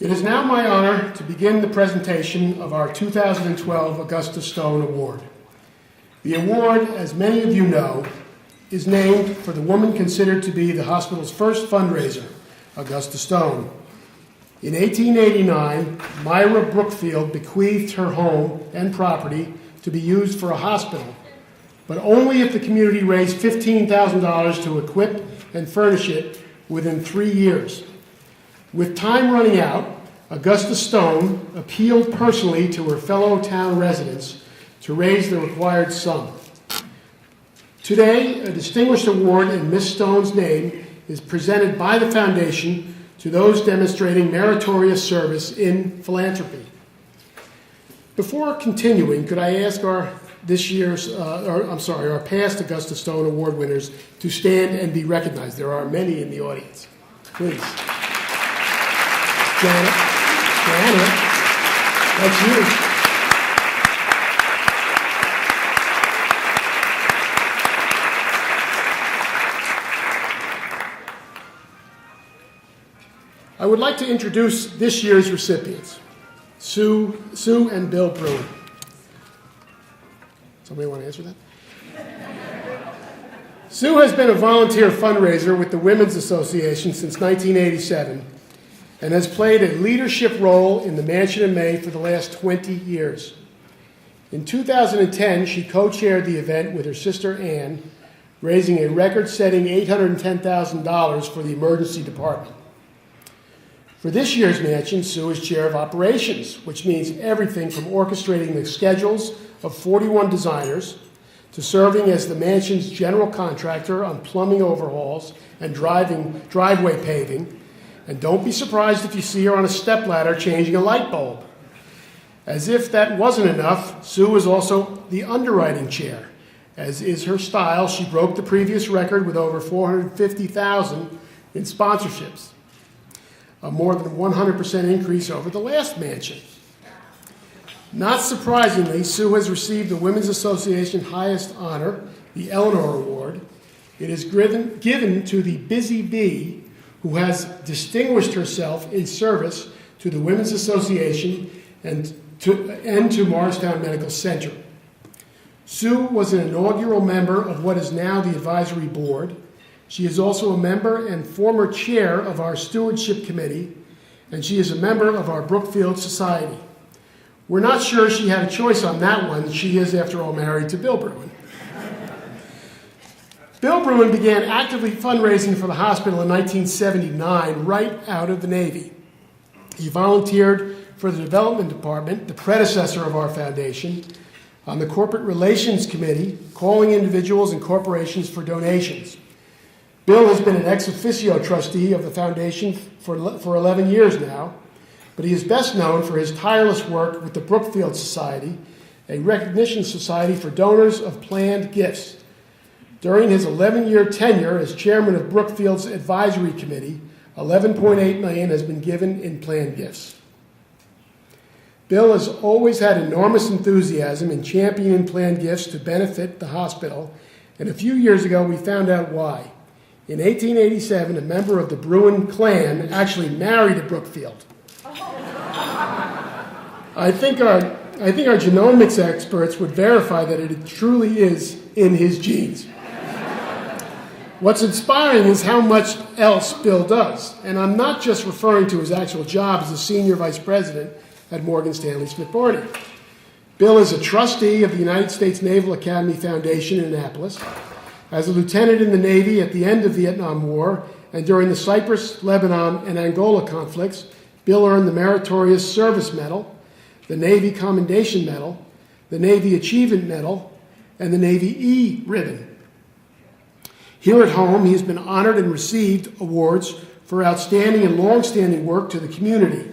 It is now my honor to begin the presentation of our 2012 Augusta Stone Award. The award, as many of you know, is named for the woman considered to be the hospital's first fundraiser, Augusta Stone. In 1889, Myra Brookfield bequeathed her home and property to be used for a hospital, but only if the community raised $15,000 to equip and furnish it within 3 years. With time running out, Augusta Stone appealed personally to her fellow town residents to raise the required sum. Today, a distinguished award in Miss Stone's name is presented by the foundation to those demonstrating meritorious service in philanthropy. Before continuing, could I ask our past Augusta Stone Award winners to stand and be recognized? There are many in the audience. Please. Janet, that's you. I would like to introduce this year's recipients, Sue and Bill Bruin. Somebody want to answer that? Sue has been a volunteer fundraiser with the Women's Association since 1987 and has played a leadership role in the Mansion in May for the last 20 years. In 2010, she co-chaired the event with her sister Ann, raising a record-setting $810,000 for the emergency department. For this year's mansion, Sue is chair of operations, which means everything from orchestrating the schedules of 41 designers to serving as the mansion's general contractor on plumbing overhauls and driveway paving. And don't be surprised if you see her on a stepladder changing a light bulb. As if that wasn't enough, Sue is also the underwriting chair. As is her style, she broke the previous record with over $450,000 in sponsorships, a more than 100% increase over the last mansion. Not surprisingly, Sue has received the Women's Association highest honor, the Eleanor Award. It is given to the Busy Bee, who has distinguished herself in service to the Women's Association and to Morristown Medical Center. Sue was an inaugural member of what is now the advisory board. She is also a member and former chair of our stewardship committee, and she is a member of our Brookfield Society. We're not sure she had a choice on that one. She is, after all, married to Bill Bruin. Bill Bruin began actively fundraising for the hospital in 1979, right out of the Navy. He volunteered for the Development Department, the predecessor of our foundation, on the Corporate Relations Committee, calling individuals and corporations for donations. Bill has been an ex officio trustee of the foundation for 11 years now, but he is best known for his tireless work with the Brookfield Society, a recognition society for donors of planned gifts. During his 11-year tenure as chairman of Brookfield's advisory committee, $11.8 million has been given in planned gifts. Bill has always had enormous enthusiasm in championing planned gifts to benefit the hospital, and a few years ago we found out why. In 1887, a member of the Bruin clan actually married a Brookfield. I think our genomics experts would verify that it truly is in his genes. What's inspiring is how much else Bill does, and I'm not just referring to his actual job as a senior vice president at Morgan Stanley Smith Barney. Bill is a trustee of the United States Naval Academy Foundation in Annapolis. As a lieutenant in the Navy at the end of the Vietnam War and during the Cyprus, Lebanon, and Angola conflicts, Bill earned the Meritorious Service Medal, the Navy Commendation Medal, the Navy Achievement Medal, and the Navy E Ribbon. Here at home, he has been honored and received awards for outstanding and long-standing work to the community: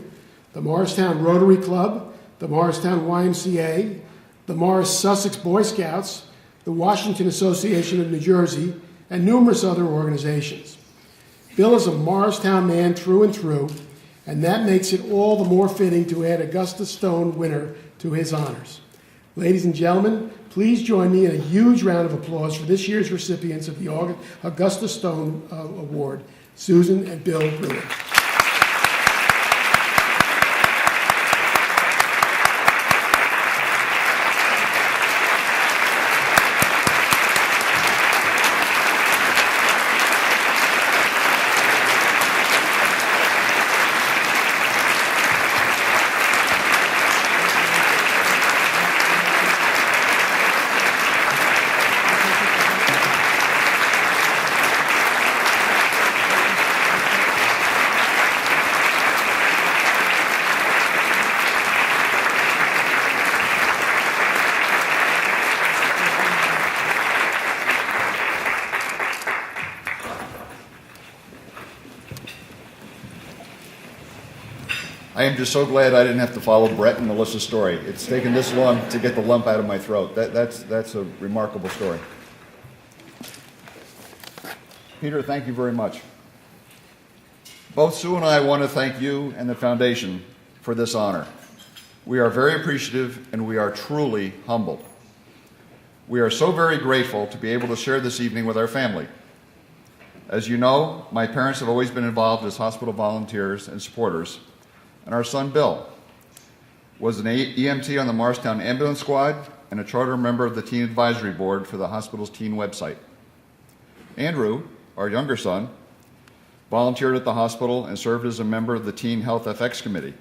the Morristown Rotary Club, the Morristown YMCA, the Morris Sussex Boy Scouts, the Washington Association of New Jersey, and numerous other organizations. Bill is a Morristown man through and through, and that makes it all the more fitting to add Augusta Stone winner to his honors. Ladies and gentlemen, please join me in a huge round of applause for this year's recipients of the Augusta Stone Award, Susan and Bill Bruin. I am just so glad I didn't have to follow Brett and Melissa's story. It's taken this long to get the lump out of my throat. That's a remarkable story. Peter, thank you very much. Both Sue and I want to thank you and the Foundation for this honor. We are very appreciative and we are truly humbled. We are so very grateful to be able to share this evening with our family. As you know, my parents have always been involved as hospital volunteers and supporters, and our son Bill was an EMT on the Morristown Ambulance Squad and a charter member of the Teen Advisory Board for the hospital's teen website. Andrew, our younger son, volunteered at the hospital and served as a member of the Teen Health FX Committee.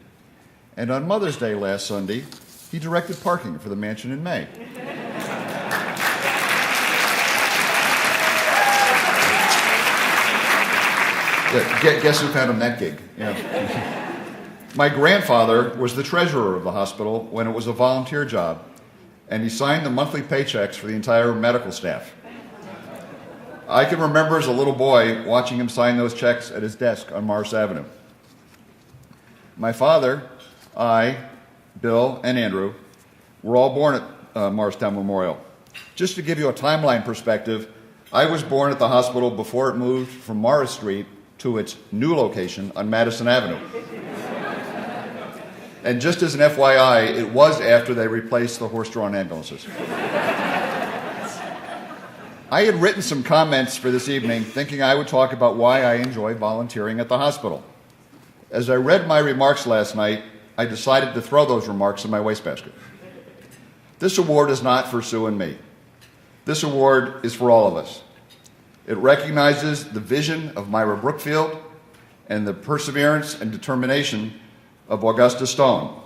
And on Mother's Day last Sunday, he directed parking for the mansion in May. Guess who found him that gig? Yeah. My grandfather was the treasurer of the hospital when it was a volunteer job, and he signed the monthly paychecks for the entire medical staff. I can remember as a little boy watching him sign those checks at his desk on Morris Avenue. My father, I, Bill, and Andrew were all born at Morristown Memorial. Just to give you a timeline perspective, I was born at the hospital before it moved from Morris Street to its new location on Madison Avenue. And just as an FYI, it was after they replaced the horse-drawn ambulances. I had written some comments for this evening thinking I would talk about why I enjoy volunteering at the hospital. As I read my remarks last night, I decided to throw those remarks in my wastebasket. This award is not for Sue and me. This award is for all of us. It recognizes the vision of Myra Brookfield and the perseverance and determination of Augusta Stone.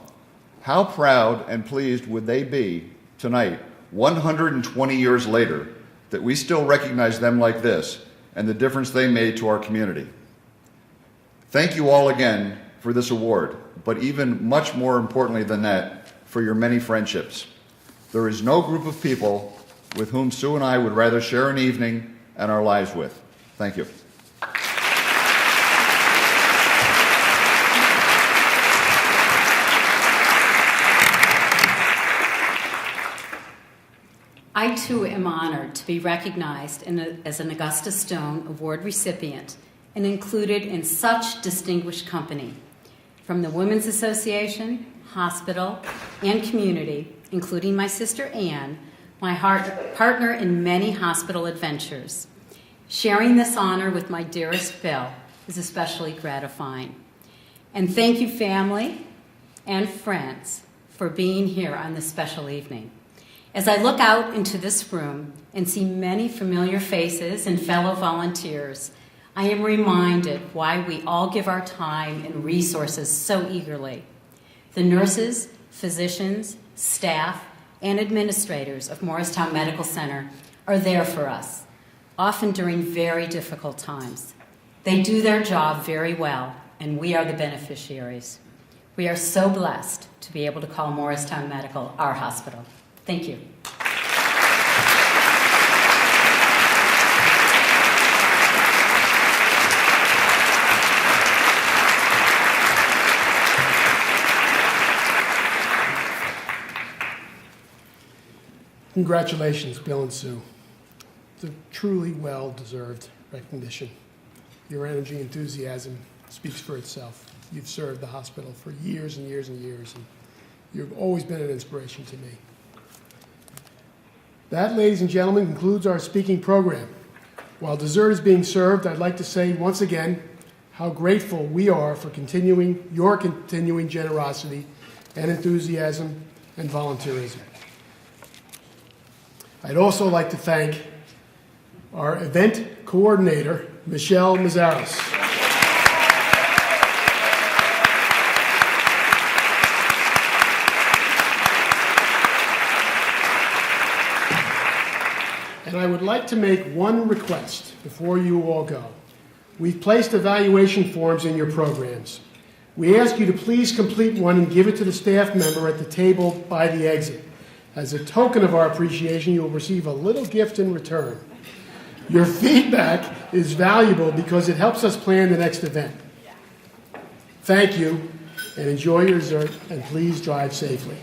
How proud and pleased would they be tonight, 120 years later, that we still recognize them like this and the difference they made to our community. Thank you all again for this award, but even much more importantly than that, for your many friendships. There is no group of people with whom Sue and I would rather share an evening and our lives with. Thank you. I too am honored to be recognized as an Augusta Stone Award recipient and included in such distinguished company from the Women's Association, hospital, and community, including my sister Anne, my partner in many hospital adventures. Sharing this honor with my dearest Bill is especially gratifying. And thank you, family and friends, for being here on this special evening. As I look out into this room and see many familiar faces and fellow volunteers, I am reminded why we all give our time and resources so eagerly. The nurses, physicians, staff, and administrators of Morristown Medical Center are there for us, often during very difficult times. They do their job very well, and we are the beneficiaries. We are so blessed to be able to call Morristown Medical our hospital. Thank you. Congratulations, Bill and Sue. It's a truly well-deserved recognition. Your energy and enthusiasm speaks for itself. You've served the hospital for years and years and years, and you've always been an inspiration to me. That, ladies and gentlemen, concludes our speaking program. While dessert is being served, I'd like to say once again how grateful we are for your continuing generosity and enthusiasm and volunteerism. I'd also like to thank our event coordinator, Michelle Mazzaros. And I would like to make one request before you all go. We've placed evaluation forms in your programs. We ask you to please complete one and give it to the staff member at the table by the exit. As a token of our appreciation, you will receive a little gift in return. Your feedback is valuable because it helps us plan the next event. Thank you, and enjoy your dessert, and please drive safely.